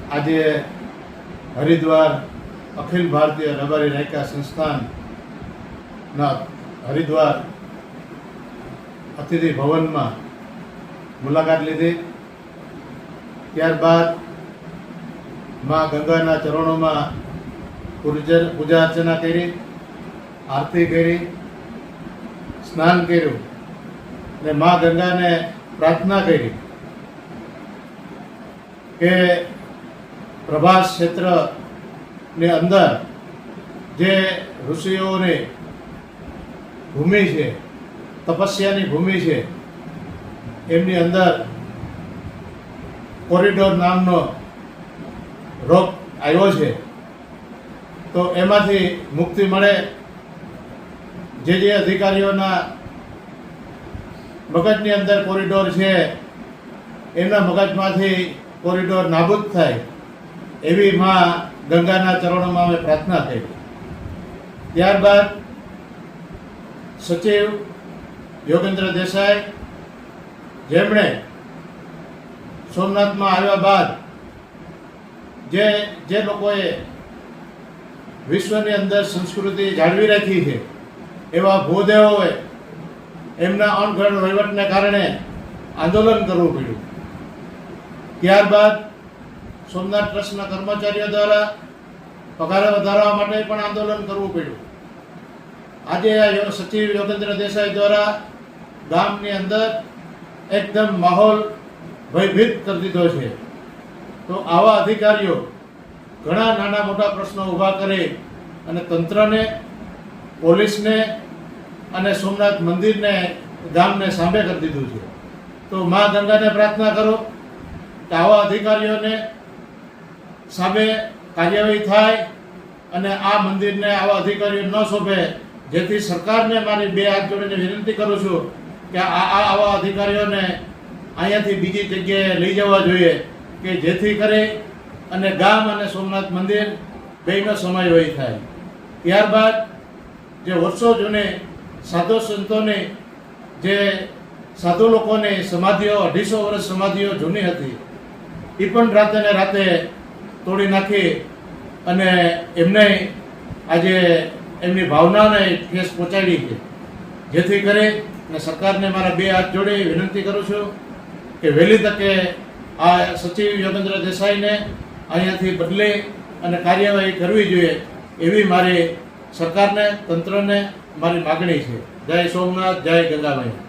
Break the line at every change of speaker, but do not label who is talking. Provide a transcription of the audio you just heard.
આજે હરિદ્વાર અખિલ ભારતીય રબારી નાયકા સંસ્થાનના હરિદ્વાર અતિથિ ભવનમાં મુલાકાત લીધી. ત્યારબાદ મા ગંગાના ચરણોમાં પૂજા અર્ચના કરી, આરતી કરી, સ્નાન કર્યું અને મા ગંગાને પ્રાર્થના કરી કે પ્રભાસ ક્ષેત્રની અંદર જે ઋષિઓની ભૂમિ છે, તપસ્યાની ભૂમિ છે, એમની અંદર કોરિડોર નામનો રોગ આવ્યો છે, તો એમાંથી મુક્તિ મળે. જે અધિકારીઓના મગજની અંદર કોરિડોર છે એમના મગજમાંથી કોરિડોર નાબૂદ થાય એવી મા ગંગાના ચરણોમાં અમે પ્રાર્થના કરી. ત્યારબાદ સચિવ યોગેન્દ્ર દેસાઈ, જેમણે સોમનાથમાં આવ્યા બાદ જે લોકોએ વિશ્વની અંદર સંસ્કૃતિ જાળવી રાખી છે એવા ભૂદેવોએ એમના અણઘડ વહીવટને કારણે આંદોલન કરવું પડ્યું. ત્યારબાદ સોમનાથ ટ્રસ્ટના કર્મચારીઓ દ્વારા પગાર વધારવા માટે પણ આંદોલન કરવું પડ્યું. આજે આ સચિવ યોગેન્દ્ર દેસાઈ દ્વારા ગામની અંદર એકદમ માહોલ ભયભીત કરી દીધો છે. તો આવા અધિકારીઓ ઘણા નાના મોટા પ્રશ્નો ઊભા કરે અને તંત્રને, પોલીસને અને સોમનાથ મંદિરને, ગામને સાંભે કરી દીધું છે. તો મા ગંગાને પ્રાર્થના કરો કે આવા અધિકારીઓને સામે કાર્યવાહી થાય અને આ મંદિરને આવા અધિકારીઓ ન શોભે, જેથી સરકારને મારી બે હાથ જોડીને વિનંતી કરું છું કે આવા અધિકારીઓને અહીંયાથી બીજી જગ્યાએ લઈ જવા જોઈએ કે જેથી કરી અને ગામ અને સોમનાથ મંદિર બેયનો સમન્વય થાય. ત્યારબાદ જે વર્ષો જૂની સાધુ સંતોની, જે સાધુ લોકોની સમાધિઓ, 250 વર્ષ સમાધિઓ જૂની હતી, એ પણ રાતે ને રાતે તોડી નાખી અને એમને આજે એમની ભાવનાને ઠેસ પહોંચાડી છે. જેથી કરી અને સરકારને મારા બે હાથ જોડી વિનંતી કરું છું કે વહેલી તકે આ સચિવ યોગેન્દ્ર દેસાઈને અહીંયાથી બદલી અને કાર્યવાહી કરવી જોઈએ એવી મારી સરકારને, તંત્રને મારી માગણી છે. જય સોમનાથ, જય ગંગામૈયા.